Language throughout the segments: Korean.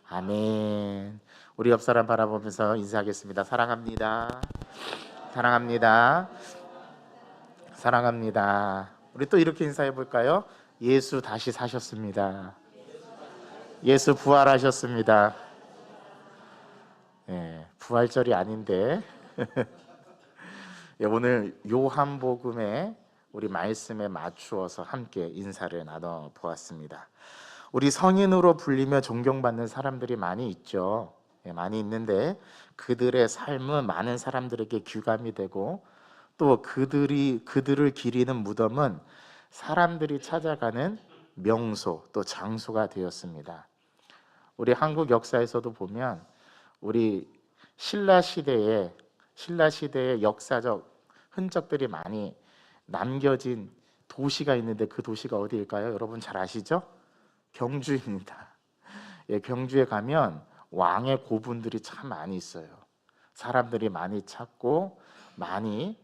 아멘. 우리 옆 사람 바라보면서 인사하겠습니다. 사랑합니다. 사랑합니다. 사랑합니다. 우리 또 이렇게 인사해 볼까요? 예수 다시 사셨습니다. 예수 부활하셨습니다. 부활절이 아닌데 오늘 요한복음의 우리 말씀에 맞추어서 함께 인사를 나눠 보았습니다. 우리 성인으로 불리며 존경받는 사람들이 많이 있죠. 많이 있는데 그들의 삶은 많은 사람들에게 귀감이 되고 또 그들을 기리는 무덤은 사람들이 찾아가는 명소 또 장소가 되었습니다. 우리 한국 역사에서도 보면 우리 신라 시대의 역사적 흔적들이 많이 남겨진 도시가 있는데 그 도시가 어디일까요? 여러분 잘 아시죠? 경주입니다. 경주에 가면 왕의 고분들이 참 많이 있어요. 사람들이 많이 찾고 많이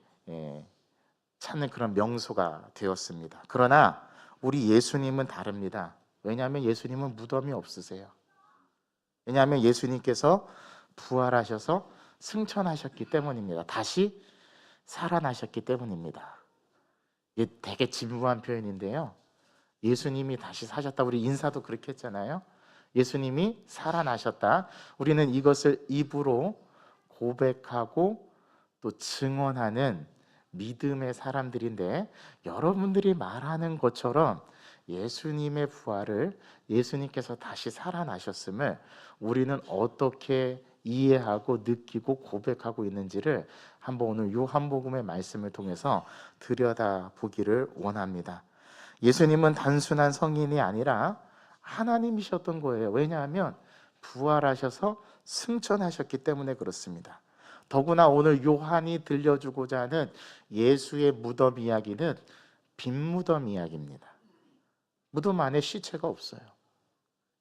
찾는 그런 명소가 되었습니다. 그러나 우리 예수님은 다릅니다. 왜냐하면 예수님은 무덤이 없으세요. 왜냐하면 예수님께서 부활하셔서 승천하셨기 때문입니다. 다시 살아나셨기 때문입니다. 이게 되게 진부한 표현인데요. 예수님이 다시 사셨다. 우리 인사도 그렇게 했잖아요. 예수님이 살아나셨다. 우리는 이것을 입으로 고백하고 또 증언하는 믿음의 사람들인데 여러분들이 말하는 것처럼 예수님의 부활을 예수님께서 다시 살아나셨음을 우리는 어떻게 이해하고 느끼고 고백하고 있는지를 한번 오늘 요한복음의 말씀을 통해서 들여다보기를 원합니다. 예수님은 단순한 성인이 아니라 하나님이셨던 거예요. 왜냐하면 부활하셔서 승천하셨기 때문에 그렇습니다. 더구나 오늘 요한이 들려주고자 하는 예수의 무덤 이야기는 빈 무덤 이야기입니다. 무덤 안에 시체가 없어요.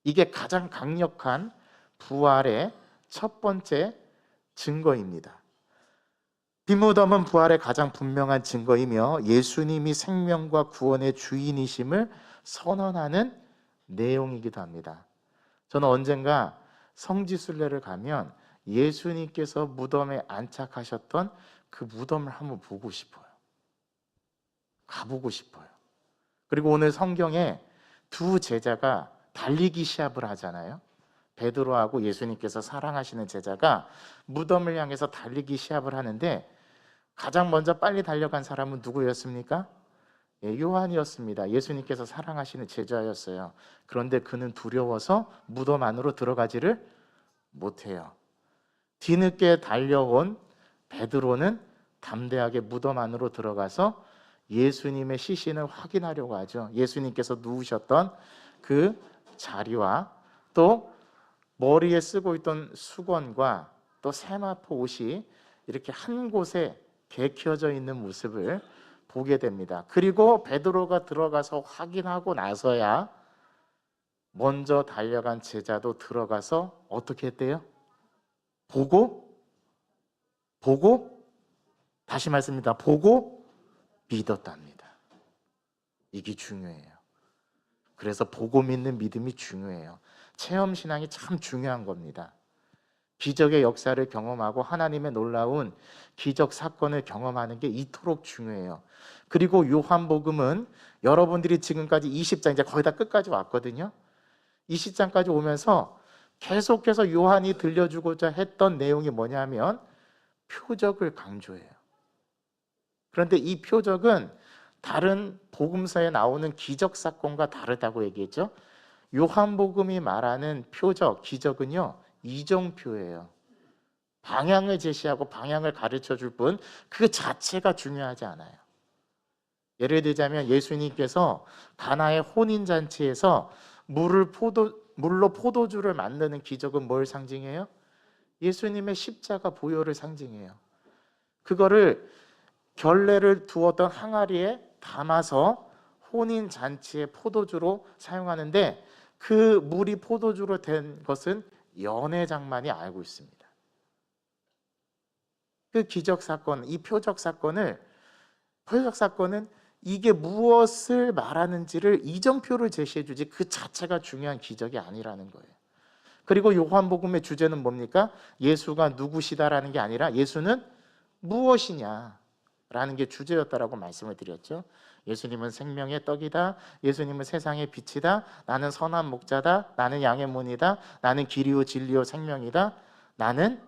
이게 가장 강력한 부활의 첫 번째 증거입니다. 빈 무덤은 부활의 가장 분명한 증거이며 예수님이 생명과 구원의 주인이심을 선언하는 내용이기도 합니다. 저는 언젠가 성지순례를 가면 예수님께서 무덤에 안착하셨던 그 무덤을 한번 보고 싶어요. 가보고 싶어요. 그리고 오늘 성경에 두 제자가 달리기 시합을 하잖아요. 베드로하고 예수님께서 사랑하시는 제자가 무덤을 향해서 달리기 시합을 하는데 가장 먼저 빨리 달려간 사람은 누구였습니까? 요한이었습니다. 예수님께서 사랑하시는 제자였어요. 그런데 그는 두려워서 무덤 안으로 들어가지를 못해요. 뒤늦게 달려온 베드로는 담대하게 무덤 안으로 들어가서 예수님의 시신을 확인하려고 하죠. 예수님께서 누우셨던 그 자리와 또 머리에 쓰고 있던 수건과 또 세마포 옷이 이렇게 한 곳에 개켜져 있는 모습을 보게 됩니다. 그리고 베드로가 들어가서 확인하고 나서야 먼저 달려간 제자도 들어가서 어떻게 했대요? 보고 다시 말씀입니다. 보고 믿었답니다. 이게 중요해요. 그래서 보고 믿는 믿음이 중요해요. 체험 신앙이 참 중요한 겁니다. 기적의 역사를 경험하고 하나님의 놀라운 기적 사건을 경험하는 게 이토록 중요해요. 그리고 요한복음은 여러분들이 지금까지 20장 이제 거의 다 끝까지 왔거든요. 20장까지 오면서 계속해서 요한이 들려주고자 했던 내용이 뭐냐면 표적을 강조해요. 그런데 이 표적은 다른 복음서에 나오는 기적 사건과 다르다고 얘기했죠. 요한복음이 말하는 표적, 기적은요, 이정표예요. 방향을 제시하고 방향을 가르쳐 줄 뿐 그 자체가 중요하지 않아요. 예를 들자면 예수님께서 가나의 혼인잔치에서 물로 포도주를 만드는 기적은 뭘 상징해요? 예수님의 십자가 보혈을 상징해요. 그거를 결례를 두었던 항아리에 담아서 혼인잔치의 포도주로 사용하는데 그 물이 포도주로 된 것은 연회장만이 알고 있습니다. 그 기적 사건, 이 표적 사건은 이게 무엇을 말하는지를 이정표를 제시해 주지 그 자체가 중요한 기적이 아니라는 거예요. 그리고 요한복음의 주제는 뭡니까? 예수가 누구시다라는 게 아니라 예수는 무엇이냐라는 게 주제였다라고 말씀을 드렸죠. 예수님은 생명의 떡이다. 예수님은 세상의 빛이다. 나는 선한 목자다. 나는 양의 문이다. 나는 길이요 진리요 생명이다. 나는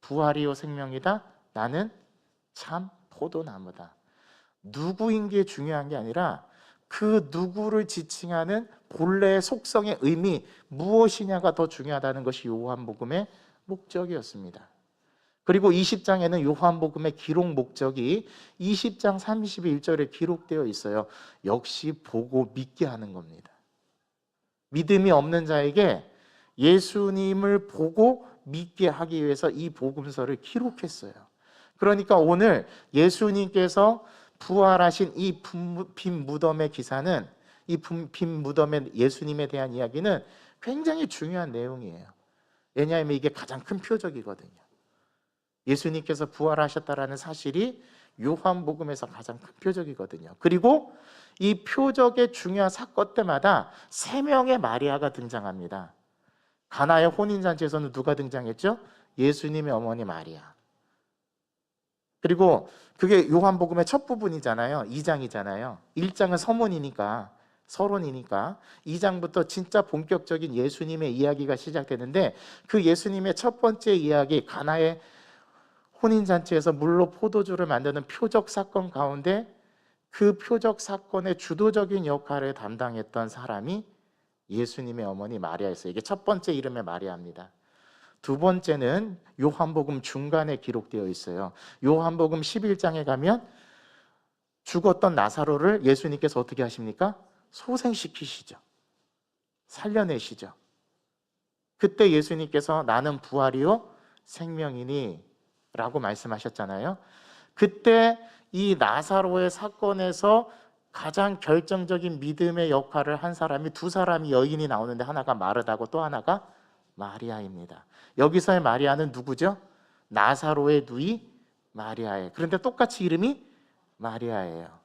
부활이요 생명이다. 나는 참 포도나무다. 누구인 게 중요한 게 아니라 그 누구를 지칭하는 본래의 속성의 의미 무엇이냐가 더 중요하다는 것이 요한복음의 목적이었습니다. 그리고 20장에는 요한복음의 기록 목적이 20장 31절에 기록되어 있어요. 역시 보고 믿게 하는 겁니다. 믿음이 없는 자에게 예수님을 보고 믿게 하기 위해서 이 복음서를 기록했어요. 그러니까 오늘 예수님께서 부활하신 이 빈 무덤의 기사는, 이 빈 무덤의 예수님에 대한 이야기는 굉장히 중요한 내용이에요. 왜냐하면 이게 가장 큰 표적이거든요. 예수님께서 부활하셨다라는 사실이 요한복음에서 가장 큰 표적이거든요. 그리고 이 표적의 중요한 사건 때마다 세 명의 마리아가 등장합니다. 가나의 혼인잔치에서는 누가 등장했죠? 예수님의 어머니 마리아. 그리고 그게 요한복음의 첫 부분이잖아요. 2장이잖아요. 1장은 서론이니까 2장부터 진짜 본격적인 예수님의 이야기가 시작되는데, 그 예수님의 첫 번째 이야기, 가나의 혼인잔치에서 물로 포도주를 만드는 표적 사건 가운데 그 표적 사건의 주도적인 역할을 담당했던 사람이 예수님의 어머니 마리아였어요. 이게 첫 번째 이름의 마리아입니다. 두 번째는 요한복음 중간에 기록되어 있어요. 요한복음 11장에 가면 죽었던 나사로를 예수님께서 어떻게 하십니까? 소생시키시죠. 살려내시죠. 그때 예수님께서 나는 부활이요 생명이니 라고 말씀하셨잖아요. 그때 이 나사로의 사건에서 가장 결정적인 믿음의 역할을 한 사람이, 두 사람이 여인이 나오는데 하나가 마르다고 또 하나가 마리아입니다. 여기서의 마리아는 누구죠? 나사로의 누이 마리아예요. 그런데 똑같이 이름이 마리아예요.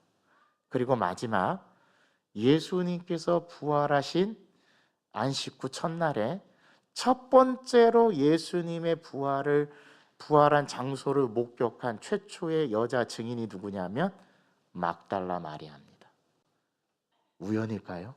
그리고 마지막, 예수님께서 부활하신 안식 후 첫날에 첫 번째로 예수님의 부활한 장소를 목격한 최초의 여자 증인이 누구냐면 막달라 마리아입니다. 우연일까요?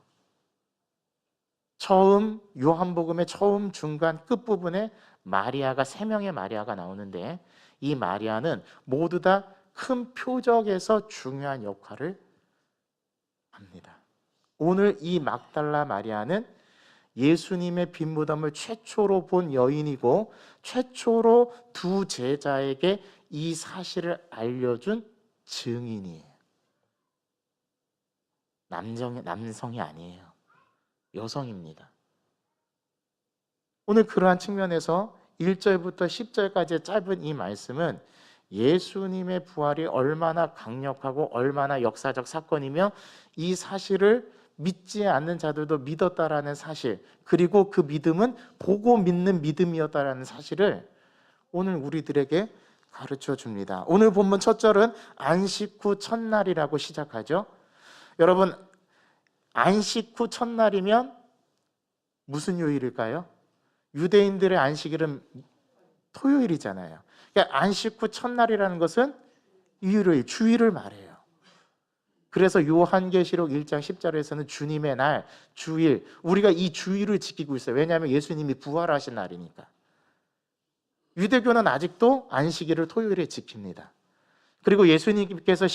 요한복음의 처음, 중간, 끝부분에 마리아가, 세 명의 마리아가 나오는데 이 마리아는 모두 다 큰 표적에서 중요한 역할을 합니다. 오늘 이 막달라 마리아는 예수님의 빈 무덤을 최초로 본 여인이고 최초로 두 제자에게 이 사실을 알려준 증인이에요. 남성이 아니에요. 여성입니다. 오늘 그러한 측면에서 1절부터 10절까지의 짧은 이 말씀은 예수님의 부활이 얼마나 강력하고 얼마나 역사적 사건이며 이 사실을 믿지 않는 자들도 믿었다라는 사실, 그리고 그 믿음은 보고 믿는 믿음이었다라는 사실을 오늘 우리들에게 가르쳐 줍니다. 오늘 본문 첫 절은 안식 후 첫날이라고 시작하죠. 여러분, 안식 후 첫날이면 무슨 요일일까요? 유대인들의 안식일은 토요일이잖아요. 그러니까 안식 후 첫날이라는 것은 일요일, 주일을 말해요. 그래서 요한계시록 1장 10절에서는 주님의 날, 주일, 우리가 이 주일을 지키고 있어요. 왜냐하면 예수님이 부활하신 날이니까. 유대교는 아직도 안식일을 토요일에 지킵니다. 그리고 예수님께서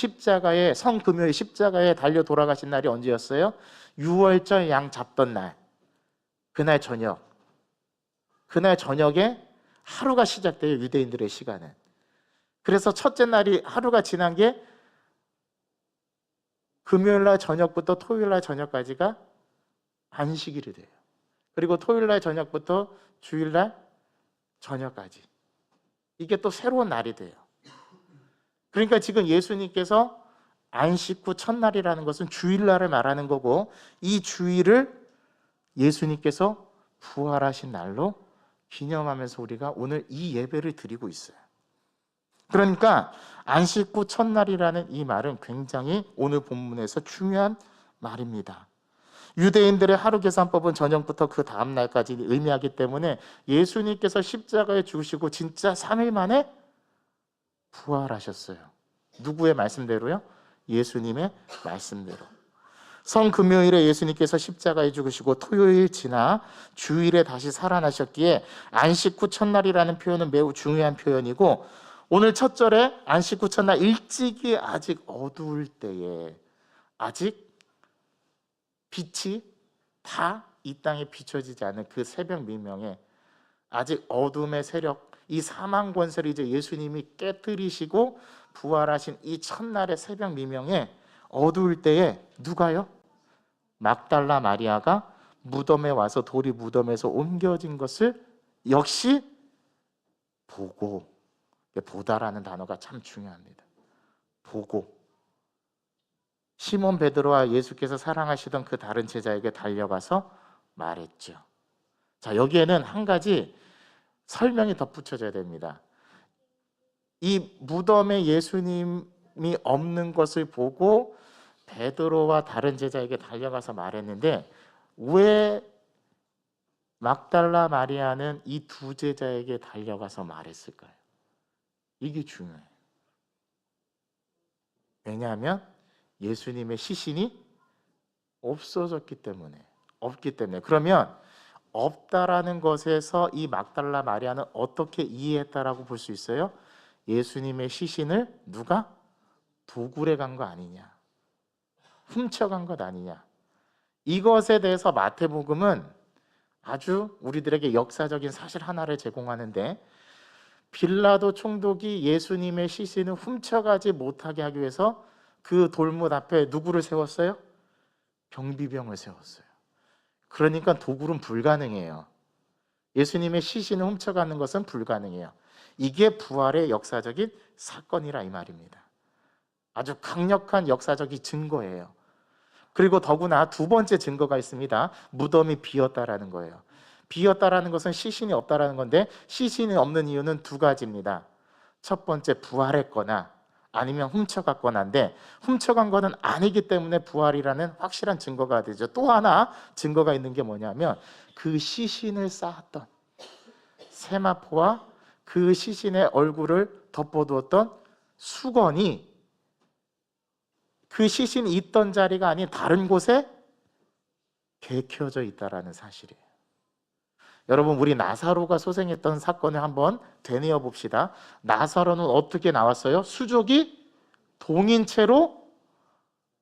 성금요일 십자가에 달려 돌아가신 날이 언제였어요? 6월절 양 잡던 날, 그날 저녁에 하루가 시작돼요. 유대인들의 시간은. 그래서 첫째 날이 하루가 지난 게 금요일날 저녁부터 토요일날 저녁까지가 안식일이 돼요. 그리고 토요일날 저녁부터 주일날 저녁까지, 이게 또 새로운 날이 돼요. 그러니까 지금 예수님께서 안식 후 첫날이라는 것은 주일날을 말하는 거고, 이 주일을 예수님께서 부활하신 날로 기념하면서 우리가 오늘 이 예배를 드리고 있어요. 그러니까 안식 후 첫날이라는 이 말은 굉장히 오늘 본문에서 중요한 말입니다. 유대인들의 하루 계산법은 저녁부터 그 다음 날까지 의미하기 때문에 예수님께서 십자가에 죽으시고 진짜 3일 만에 부활하셨어요. 누구의 말씀대로요? 예수님의 말씀대로. 성금요일에 예수님께서 십자가에 죽으시고 토요일 지나 주일에 다시 살아나셨기에 안식 후 첫날이라는 표현은 매우 중요한 표현이고, 오늘 첫 절에 안식 후 첫날 일찍이 아직 어두울 때에, 아직 빛이 다 이 땅에 비춰지지 않은 그 새벽 미명에, 아직 어둠의 세력, 이 사망 권세를 이제 예수님이 깨뜨리시고 부활하신 이 첫날의 새벽 미명에 어두울 때에 누가요? 막달라 마리아가 무덤에 와서 돌이 무덤에서 옮겨진 것을 역시 보고, 보다라는 단어가 참 중요합니다. 보고 시몬 베드로와 예수께서 사랑하시던 그 다른 제자에게 달려가서 말했죠. 자, 여기에는 한 가지 설명이 덧붙여져야 됩니다. 이 무덤에 예수님이 없는 것을 보고 베드로와 다른 제자에게 달려가서 말했는데, 왜 막달라 마리아는 이 두 제자에게 달려가서 말했을까요? 이게 중요해요. 왜냐하면 예수님의 시신이 없어졌기 때문에, 없기 때문에. 그러면 없다라는 것에서 이 막달라 마리아는 어떻게 이해했다라고 볼 수 있어요? 예수님의 시신을 누가 도굴해 간 거 아니냐, 훔쳐간 것 아니냐. 이것에 대해서 마태복음은 아주 우리들에게 역사적인 사실 하나를 제공하는데, 빌라도 총독이 예수님의 시신을 훔쳐가지 못하게 하기 위해서 그 돌문 앞에 누구를 세웠어요? 경비병을 세웠어요. 그러니까 도굴은 불가능해요. 예수님의 시신을 훔쳐가는 것은 불가능해요. 이게 부활의 역사적인 사건이라 이 말입니다. 아주 강력한 역사적인 증거예요. 그리고 더구나 두 번째 증거가 있습니다. 무덤이 비었다라는 거예요. 비었다라는 것은 시신이 없다라는 건데, 시신이 없는 이유는 두 가지입니다. 첫 번째, 부활했거나 아니면 훔쳐갔거나인데, 훔쳐간 거는 아니기 때문에 부활이라는 확실한 증거가 되죠. 또 하나 증거가 있는 게 뭐냐면, 그 시신을 쌓았던 세마포와 그 시신의 얼굴을 덮어두었던 수건이 그 시신이 있던 자리가 아닌 다른 곳에 개켜져 있다라는 사실이에요. 여러분, 우리 나사로가 소생했던 사건을 한번 되뇌어 봅시다. 나사로는 어떻게 나왔어요? 수족이 동인 채로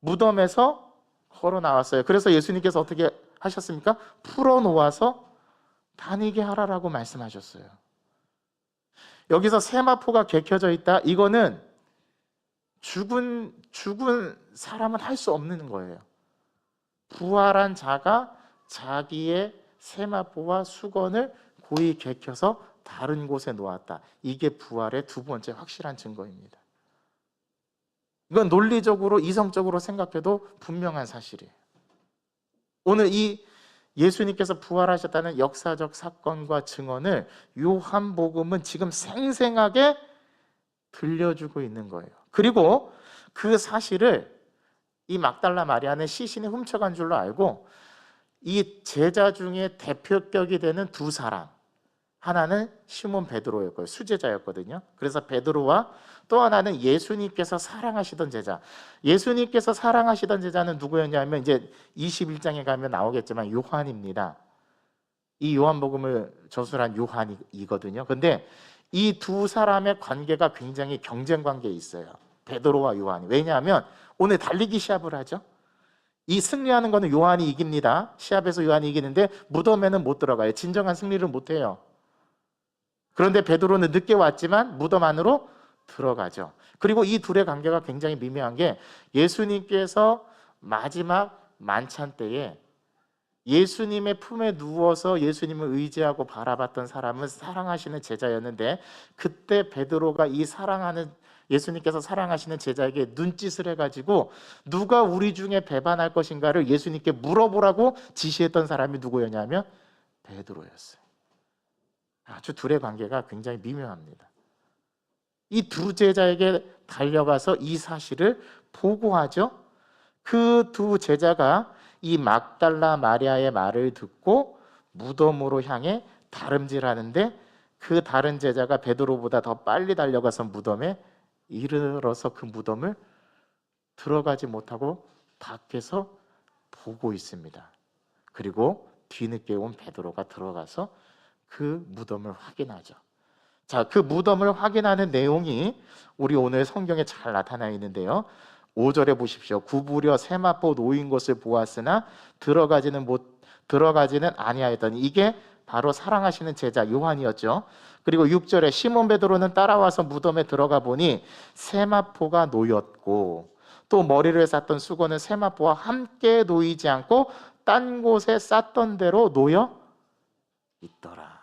무덤에서 걸어 나왔어요. 그래서 예수님께서 어떻게 하셨습니까? 풀어 놓아서 다니게 하라라고 말씀하셨어요. 여기서 세마포가 개켜져 있다, 이거는 죽은 사람은 할 수 없는 거예요. 부활한 자가 자기의 세마포와 수건을 고이 개켜서 다른 곳에 놓았다. 이게 부활의 두 번째 확실한 증거입니다. 이건 논리적으로, 이성적으로 생각해도 분명한 사실이에요. 오늘 이 예수님께서 부활하셨다는 역사적 사건과 증언을 요한복음은 지금 생생하게 들려주고 있는 거예요. 그리고 그 사실을 이 막달라 마리아는 시신이 훔쳐간 줄로 알고, 이 제자 중에 대표격이 되는 두 사람, 하나는 시몬 베드로였고요, 수제자였거든요. 그래서 베드로와 또 하나는 예수님께서 사랑하시던 제자. 예수님께서 사랑하시던 제자는 누구였냐면, 이제 21장에 가면 나오겠지만 요한입니다. 이 요한복음을 저술한 요한이거든요. 근데 이 두 사람의 관계가 굉장히 경쟁 관계에 있어요. 베드로와 요한이. 왜냐하면 오늘 달리기 시합을 하죠. 이 승리하는 거는 요한이 이깁니다. 시합에서 요한이 이기는데 무덤에는 못 들어가요. 진정한 승리를 못 해요. 그런데 베드로는 늦게 왔지만 무덤 안으로 들어가죠. 그리고 이 둘의 관계가 굉장히 미묘한 게, 예수님께서 마지막 만찬 때에 예수님의 품에 누워서 예수님을 의지하고 바라봤던 사람은 사랑하시는 제자였는데, 그때 베드로가 이 사랑하는, 예수님께서 사랑하시는 제자에게 눈짓을 해가지고 누가 우리 중에 배반할 것인가를 예수님께 물어보라고 지시했던 사람이 누구였냐면 베드로였어요. 아주 둘의 관계가 굉장히 미묘합니다. 이 두 제자에게 달려가서 이 사실을 보고하죠. 그 두 제자가 이 막달라 마리아의 말을 듣고 무덤으로 향해 다름질하는데 그 다른 제자가 베드로보다 더 빨리 달려가서 무덤에 이르러서 그 무덤을 들어가지 못하고 밖에서 보고 있습니다. 그리고 뒤늦게 온 베드로가 들어가서 그 무덤을 확인하죠. 자, 그 무덤을 확인하는 내용이 우리 오늘 성경에 잘 나타나 있는데요. 5절에 보십시오. 구부려 세마포 놓인 것을 보았으나 들어가지는 아니하였더니, 이게 바로 사랑하시는 제자 요한이었죠. 그리고 6절에 시몬 베드로는 따라와서 무덤에 들어가 보니 세마포가 놓였고 또 머리를 쌌던 수건은 세마포와 함께 놓이지 않고 딴 곳에 쌌던 대로 놓여 있더라.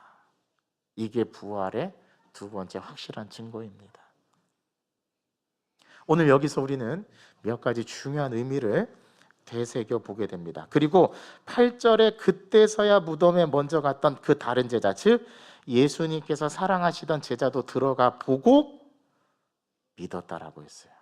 이게 부활의 두 번째 확실한 증거입니다. 오늘 여기서 우리는 몇 가지 중요한 의미를 되새겨 보게 됩니다. 그리고 8절에 그때서야 무덤에 먼저 갔던 그 다른 제자, 즉 예수님께서 사랑하시던 제자도 들어가 보고 믿었다라고 했어요.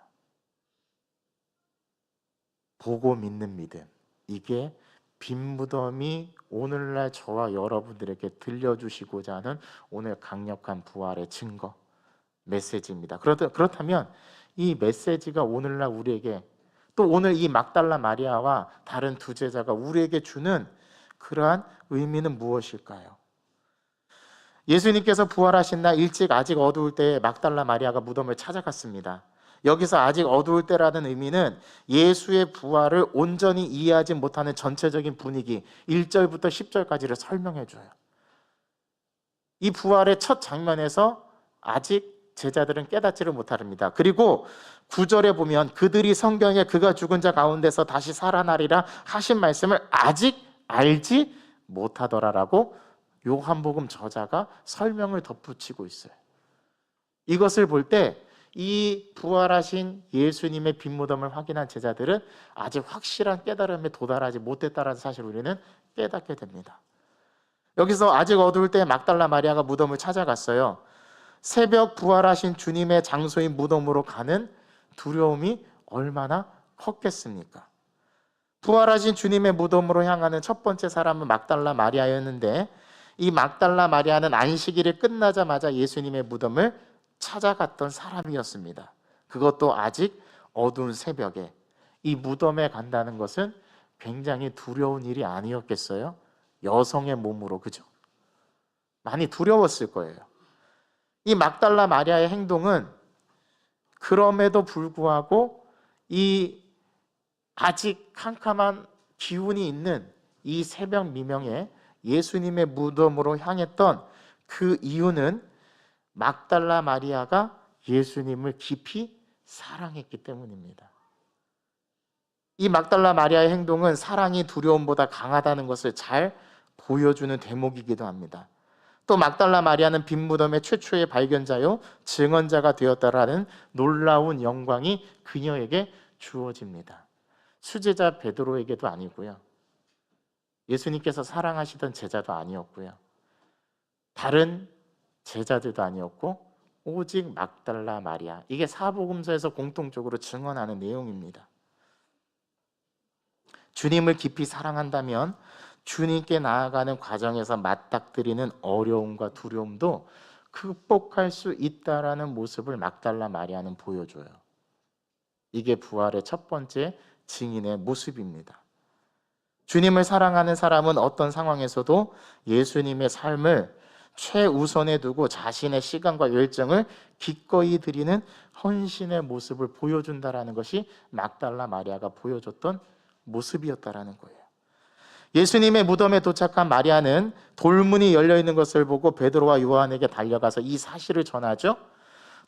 보고 믿는 믿음, 이게 빈 무덤이 오늘날 저와 여러분들에게 들려주시고자 하는 오늘 강력한 부활의 증거, 메시지입니다. 그렇다면 이 메시지가 오늘날 우리에게, 또 오늘 이 막달라 마리아와 다른 두 제자가 우리에게 주는 그러한 의미는 무엇일까요? 예수님께서 부활하신 날 일찍 아직 어두울 때에 막달라 마리아가 무덤을 찾아갔습니다. 여기서 아직 어두울 때라는 의미는 예수의 부활을 온전히 이해하지 못하는 전체적인 분위기, 1절부터 10절까지를 설명해 줘요. 이 부활의 첫 장면에서 아직 제자들은 깨닫지를 못합니다. 그리고 9절에 보면 그들이 성경에 그가 죽은 자 가운데서 다시 살아나리라 하신 말씀을 아직 알지 못하더라라고 요한복음 저자가 설명을 덧붙이고 있어요. 이것을 볼 때 이 부활하신 예수님의 빈 무덤을 확인한 제자들은 아직 확실한 깨달음에 도달하지 못했다는 사실을 우리는 깨닫게 됩니다. 여기서 아직 어두울 때 막달라 마리아가 무덤을 찾아갔어요. 새벽 부활하신 주님의 장소인 무덤으로 가는 두려움이 얼마나 컸겠습니까? 부활하신 주님의 무덤으로 향하는 첫 번째 사람은 막달라 마리아였는데, 이 막달라 마리아는 안식일이 끝나자마자 예수님의 무덤을 찾아갔던 사람이었습니다. 그것도 아직 어두운 새벽에. 이 무덤에 간다는 것은 굉장히 두려운 일이 아니었겠어요? 여성의 몸으로, 그죠? 많이 두려웠을 거예요. 이 막달라 마리아의 행동은 그럼에도 불구하고 이 아직 캄캄한 기운이 있는 이 새벽 미명에 예수님의 무덤으로 향했던 그 이유는 막달라 마리아가 예수님을 깊이 사랑했기 때문입니다. 이 막달라 마리아의 행동은 사랑이 두려움보다 강하다는 것을 잘 보여주는 대목이기도 합니다. 또 막달라 마리아는 빈 무덤의 최초의 발견자요 증언자가 되었다라는 놀라운 영광이 그녀에게 주어집니다. 수제자 베드로에게도 아니고요, 예수님께서 사랑하시던 제자도 아니었고요, 다른 제자들도 아니었고, 오직 막달라 마리아. 이게 사복음서에서 공통적으로 증언하는 내용입니다. 주님을 깊이 사랑한다면 주님께 나아가는 과정에서 맞닥뜨리는 어려움과 두려움도 극복할 수 있다라는 모습을 막달라 마리아는 보여줘요. 이게 부활의 첫 번째 증인의 모습입니다. 주님을 사랑하는 사람은 어떤 상황에서도 예수님의 삶을 최우선에 두고 자신의 시간과 열정을 기꺼이 드리는 헌신의 모습을 보여준다라는 것이 막달라 마리아가 보여줬던 모습이었다라는 거예요. 예수님의 무덤에 도착한 마리아는 돌문이 열려있는 것을 보고 베드로와 요한에게 달려가서 이 사실을 전하죠.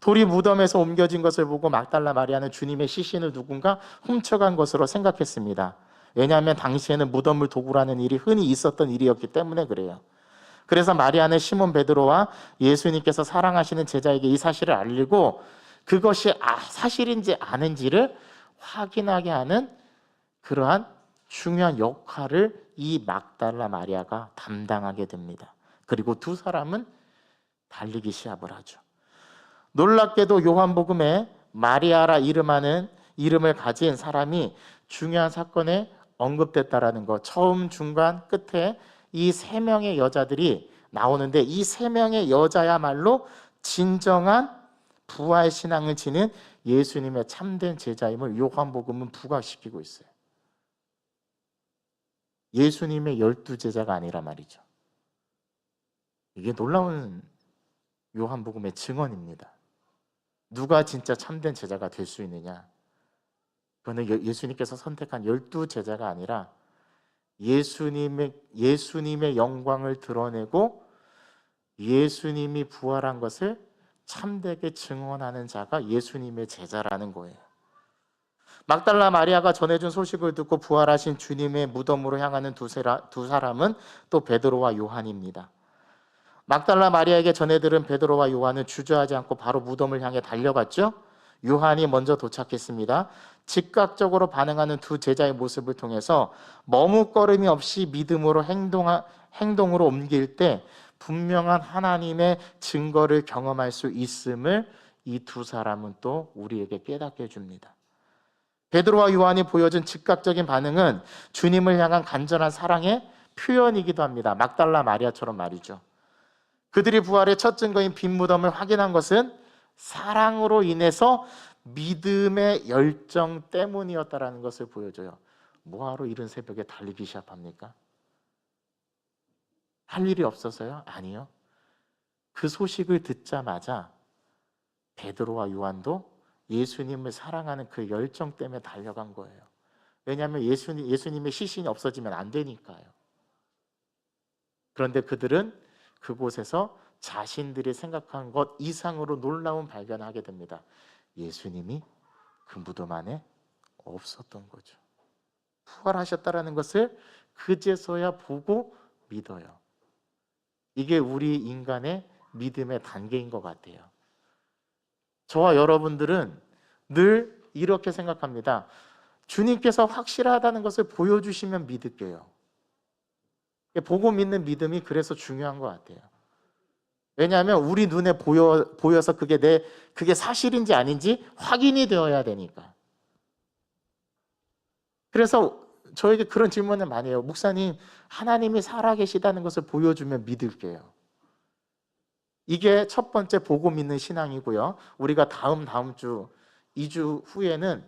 돌이 무덤에서 옮겨진 것을 보고 막달라 마리아는 주님의 시신을 누군가 훔쳐간 것으로 생각했습니다. 왜냐하면 당시에는 무덤을 도굴하는 일이 흔히 있었던 일이었기 때문에 그래요. 그래서 마리아는 시몬 베드로와 예수님께서 사랑하시는 제자에게 이 사실을 알리고 그것이 사실인지 아닌지를 확인하게 하는 그러한 중요한 역할을 이 막달라 마리아가 담당하게 됩니다. 그리고 두 사람은 달리기 시합을 하죠. 놀랍게도 요한복음에 마리아라 이름을 가진 사람이 중요한 사건에 언급됐다라는 거. 처음, 중간, 끝에 이 세 명의 여자들이 나오는데 이 세 명의 여자야말로 진정한 부활 신앙을 지닌 예수님의 참된 제자임을 요한복음은 부각시키고 있어요. 예수님의 12제자가 아니라 말이죠. 이게 놀라운 요한복음의 증언입니다. 누가 진짜 참된 제자가 될 수 있느냐? 그거는 예수님께서 선택한 12제자가 아니라 예수님의 영광을 드러내고 예수님이 부활한 것을 참되게 증언하는 자가 예수님의 제자라는 거예요. 막달라 마리아가 전해준 소식을 듣고 부활하신 주님의 무덤으로 향하는 두 사람은 또 베드로와 요한입니다. 막달라 마리아에게 전해들은 베드로와 요한은 주저하지 않고 바로 무덤을 향해 달려갔죠. 요한이 먼저 도착했습니다. 즉각적으로 반응하는 두 제자의 모습을 통해서 머뭇거림이 없이 믿음으로 행동으로 옮길 때 분명한 하나님의 증거를 경험할 수 있음을 이 두 사람은 또 우리에게 깨닫게 해줍니다. 베드로와 요한이 보여준 즉각적인 반응은 주님을 향한 간절한 사랑의 표현이기도 합니다. 막달라 마리아처럼 말이죠. 그들이 부활의 첫 증거인 빈 무덤을 확인한 것은 사랑으로 인해서 믿음의 열정 때문이었다라는 것을 보여줘요. 뭐하러 이른 새벽에 달리기 시작합니까? 할 일이 없어서요? 아니요. 그 소식을 듣자마자 베드로와 요한도 예수님을 사랑하는 그 열정 때문에 달려간 거예요. 왜냐하면 예수님의 시신이 없어지면 안 되니까요. 그런데 그들은 그곳에서 자신들이 생각한 것 이상으로 놀라운 발견을 하게 됩니다. 예수님이 그 무덤 안에 없었던 거죠. 부활하셨다라는 것을 그제서야 보고 믿어요. 이게 우리 인간의 믿음의 단계인 것 같아요. 저와 여러분들은 늘 이렇게 생각합니다. 주님께서 확실하다는 것을 보여주시면 믿을게요. 보고 믿는 믿음이 그래서 중요한 것 같아요. 왜냐하면 우리 눈에 보여서 그게 사실인지 아닌지 확인이 되어야 되니까. 그래서 저에게 그런 질문을 많이 해요. 목사님, 하나님이 살아계시다는 것을 보여주면 믿을게요. 이게 첫 번째 보고 믿는 신앙이고요. 우리가 다음 주 2주 후에는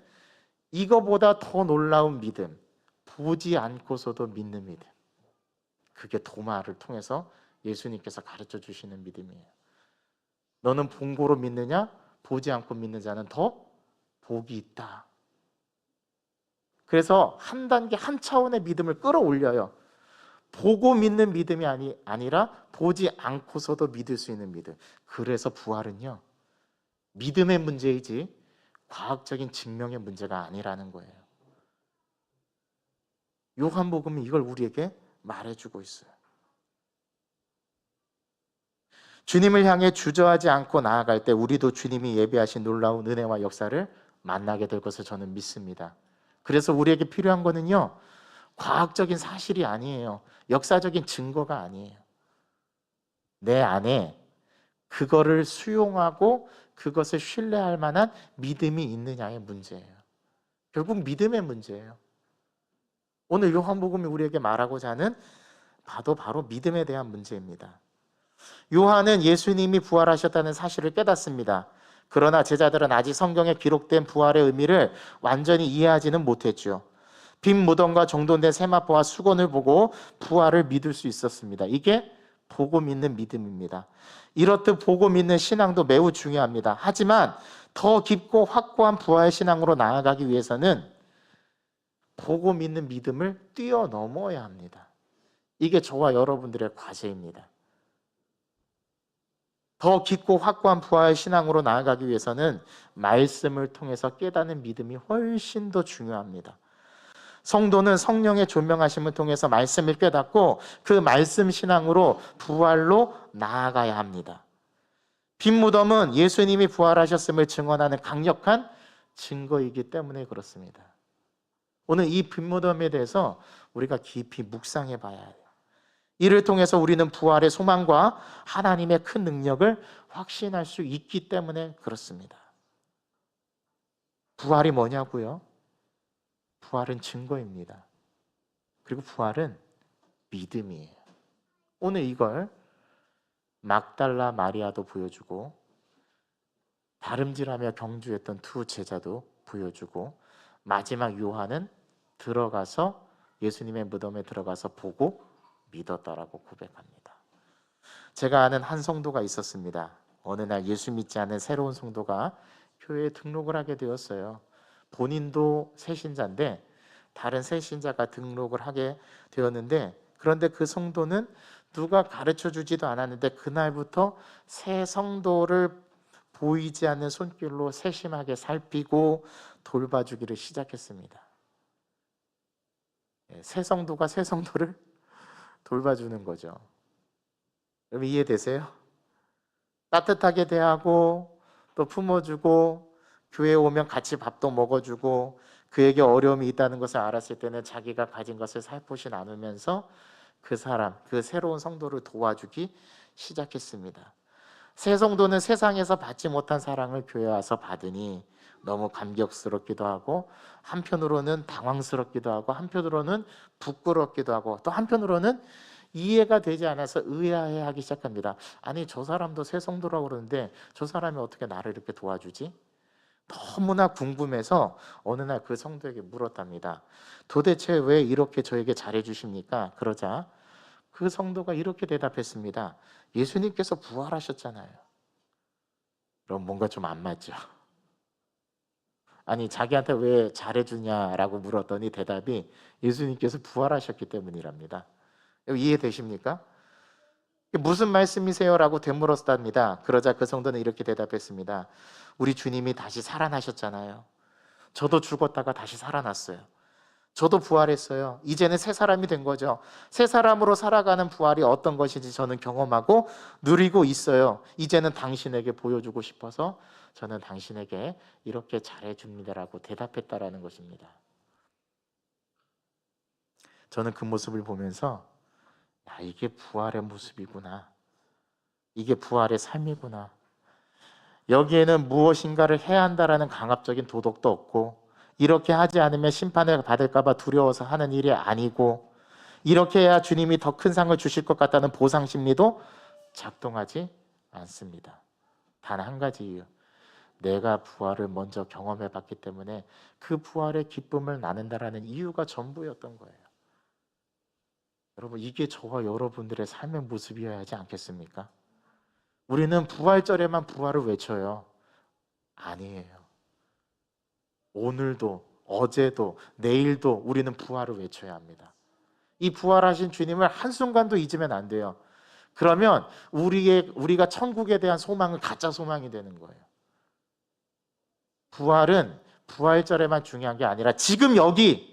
이거보다 더 놀라운 믿음, 보지 않고서도 믿는 믿음. 그게 도마를 통해서 예수님께서 가르쳐 주시는 믿음이에요. 너는 본고로 믿느냐? 보지 않고 믿는 자는 더 복이 있다. 그래서 한 단계, 한 차원의 믿음을 끌어올려요. 보고 믿는 믿음이 아니라 보지 않고서도 믿을 수 있는 믿음. 그래서 부활은요, 믿음의 문제이지 과학적인 증명의 문제가 아니라는 거예요. 요한복음이 이걸 우리에게 말해주고 있어요. 주님을 향해 주저하지 않고 나아갈 때 우리도 주님이 예비하신 놀라운 은혜와 역사를 만나게 될 것을 저는 믿습니다. 그래서 우리에게 필요한 거는요, 과학적인 사실이 아니에요. 역사적인 증거가 아니에요. 내 안에 그거를 수용하고 그것을 신뢰할 만한 믿음이 있느냐의 문제예요. 결국 믿음의 문제예요. 오늘 요한복음이 우리에게 말하고자 하는 바로 믿음에 대한 문제입니다. 요한은 예수님이 부활하셨다는 사실을 깨닫습니다. 그러나 제자들은 아직 성경에 기록된 부활의 의미를 완전히 이해하지는 못했죠. 빈 무덤과 정돈된 세마포와 수건을 보고 부활을 믿을 수 있었습니다. 이게 보고 믿는 믿음입니다. 이렇듯 보고 믿는 신앙도 매우 중요합니다. 하지만 더 깊고 확고한 부활 신앙으로 나아가기 위해서는 보고 믿는 믿음을 뛰어넘어야 합니다. 이게 저와 여러분들의 과제입니다. 더 깊고 확고한 부활 신앙으로 나아가기 위해서는 말씀을 통해서 깨닫는 믿음이 훨씬 더 중요합니다. 성도는 성령의 조명하심을 통해서 말씀을 깨닫고 그 말씀 신앙으로 부활로 나아가야 합니다. 빈 무덤은 예수님이 부활하셨음을 증언하는 강력한 증거이기 때문에 그렇습니다. 오늘 이 빈 무덤에 대해서 우리가 깊이 묵상해 봐야 해요. 이를 통해서 우리는 부활의 소망과 하나님의 큰 능력을 확신할 수 있기 때문에 그렇습니다. 부활이 뭐냐고요? 부활은 증거입니다. 그리고 부활은 믿음이에요. 오늘 이걸 막달라 마리아도 보여주고 다름질하며 경주했던 두 제자도 보여주고 마지막 요한은 들어가서 예수님의 무덤에 들어가서 보고 믿었다라고 고백합니다. 제가 아는 한 성도가 있었습니다. 어느 날 예수 믿지 않은 새로운 성도가 교회에 등록을 하게 되었어요. 본인도 새신자인데 다른 새신자가 등록을 하게 되었는데, 그런데 그 성도는 누가 가르쳐 주지도 않았는데 그날부터 새 성도를 보이지 않는 손길로 세심하게 살피고 돌봐주기를 시작했습니다. 새 성도가 새 성도를 돌봐주는 거죠. 여러분 이해되세요? 따뜻하게 대하고 또 품어주고 교회에 오면 같이 밥도 먹어주고 그에게 어려움이 있다는 것을 알았을 때는 자기가 가진 것을 살포시 나누면서 그 사람, 그 새로운 성도를 도와주기 시작했습니다. 새 성도는 세상에서 받지 못한 사랑을 교회에 와서 받으니 너무 감격스럽기도 하고 한편으로는 당황스럽기도 하고 한편으로는 부끄럽기도 하고 또 한편으로는 이해가 되지 않아서 의아해하기 시작합니다. 아니 저 사람도 새 성도라고 그러는데 저 사람이 어떻게 나를 이렇게 도와주지? 너무나 궁금해서 어느 날 그 성도에게 물었답니다. 도대체 왜 이렇게 저에게 잘해주십니까? 그러자 그 성도가 이렇게 대답했습니다. 예수님께서 부활하셨잖아요. 그럼 뭔가 좀 안 맞죠? 아니 자기한테 왜 잘해주냐라고 물었더니 대답이 예수님께서 부활하셨기 때문이랍니다. 이해되십니까? 무슨 말씀이세요? 라고 되물었답니다. 그러자 그 성도는 이렇게 대답했습니다. 우리 주님이 다시 살아나셨잖아요. 저도 죽었다가 다시 살아났어요. 저도 부활했어요. 이제는 새 사람이 된 거죠. 새 사람으로 살아가는 부활이 어떤 것인지 저는 경험하고 누리고 있어요. 이제는 당신에게 보여주고 싶어서 저는 당신에게 이렇게 잘해줍니다라고 대답했다라는 것입니다. 저는 그 모습을 보면서 이게 부활의 모습이구나. 이게 부활의 삶이구나. 여기에는 무엇인가를 해야 한다라는 강압적인 도덕도 없고 이렇게 하지 않으면 심판을 받을까 봐 두려워서 하는 일이 아니고 이렇게 해야 주님이 더 큰 상을 주실 것 같다는 보상 심리도 작동하지 않습니다. 단 한 가지 이유. 내가 부활을 먼저 경험해 봤기 때문에 그 부활의 기쁨을 나눈다라는 이유가 전부였던 거예요. 여러분 이게 저와 여러분들의 삶의 모습이어야 하지 않겠습니까? 우리는 부활절에만 부활을 외쳐요. 아니에요. 오늘도 어제도 내일도 우리는 부활을 외쳐야 합니다. 이 부활하신 주님을 한순간도 잊으면 안 돼요. 그러면 우리가 천국에 대한 소망은 가짜 소망이 되는 거예요. 부활은 부활절에만 중요한 게 아니라 지금 여기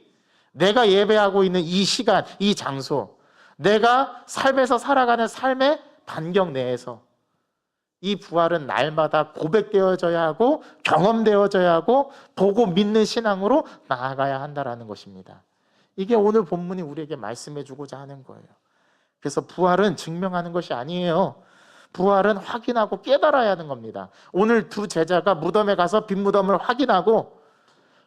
내가 예배하고 있는 이 시간, 이 장소, 내가 삶에서 살아가는 삶의 반경 내에서 이 부활은 날마다 고백되어져야 하고 경험되어져야 하고 보고 믿는 신앙으로 나아가야 한다는 것입니다. 이게 오늘 본문이 우리에게 말씀해 주고자 하는 거예요. 그래서 부활은 증명하는 것이 아니에요. 부활은 확인하고 깨달아야 하는 겁니다. 오늘 두 제자가 무덤에 가서 빈 무덤을 확인하고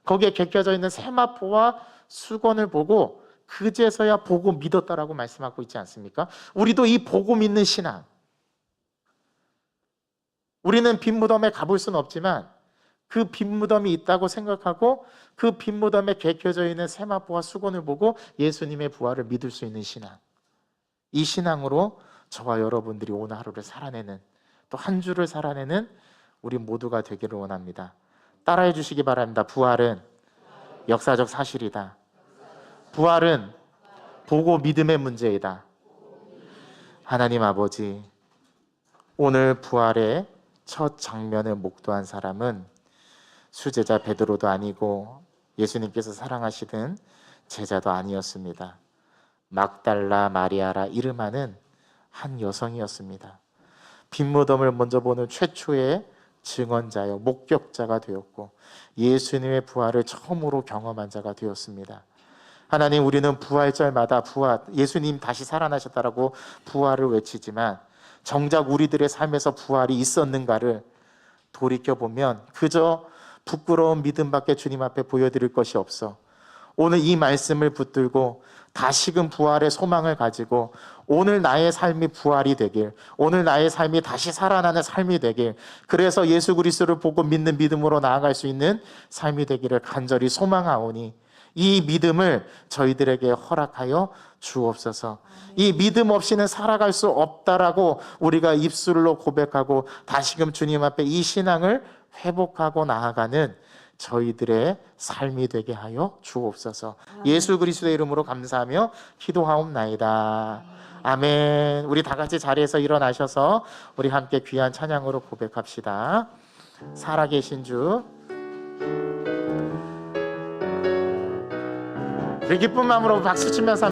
거기에 개겨져 있는 세마포와 수건을 보고 그제서야 보고 믿었다라고 말씀하고 있지 않습니까? 우리도 이 보고 믿는 신앙, 우리는 빈 무덤에 가볼 수는 없지만 그 빈 무덤이 있다고 생각하고 그 빈 무덤에 개겨져 있는 세마포와 수건을 보고 예수님의 부활을 믿을 수 있는 신앙, 이 신앙으로 저와 여러분들이 오늘 하루를 살아내는, 또 한 주를 살아내는 우리 모두가 되기를 원합니다. 따라해 주시기 바랍니다. 부활은 역사적 사실이다. 부활은 보고 믿음의 문제이다. 하나님 아버지, 오늘 부활의 첫 장면을 목도한 사람은 수제자 베드로도 아니고 예수님께서 사랑하시던 제자도 아니었습니다. 막달라 마리아라 이름하는 한 여성이었습니다. 빈 무덤을 먼저 보는 최초의 증언자요, 목격자가 되었고 예수님의 부활을 처음으로 경험한 자가 되었습니다. 하나님, 우리는 부활절마다 부활, 예수님 다시 살아나셨다라고 부활을 외치지만 정작 우리들의 삶에서 부활이 있었는가를 돌이켜보면 그저 부끄러운 믿음밖에 주님 앞에 보여드릴 것이 없어 오늘 이 말씀을 붙들고 다시금 부활의 소망을 가지고 오늘 나의 삶이 부활이 되길, 오늘 나의 삶이 다시 살아나는 삶이 되길, 그래서 예수 그리스도를 보고 믿는 믿음으로 나아갈 수 있는 삶이 되기를 간절히 소망하오니 이 믿음을 저희들에게 허락하여 주옵소서. 이 믿음 없이는 살아갈 수 없다라고 우리가 입술로 고백하고 다시금 주님 앞에 이 신앙을 회복하고 나아가는 저희들의 삶이 되게 하여 주옵소서. 예수 그리스도의 이름으로 감사하며 기도하옵나이다. 아멘. 우리 다 같이 자리에서 일어나셔서 우리 함께 귀한 찬양으로 고백합시다. 살아계신 주, 우리 기쁜 마음으로 박수 치면서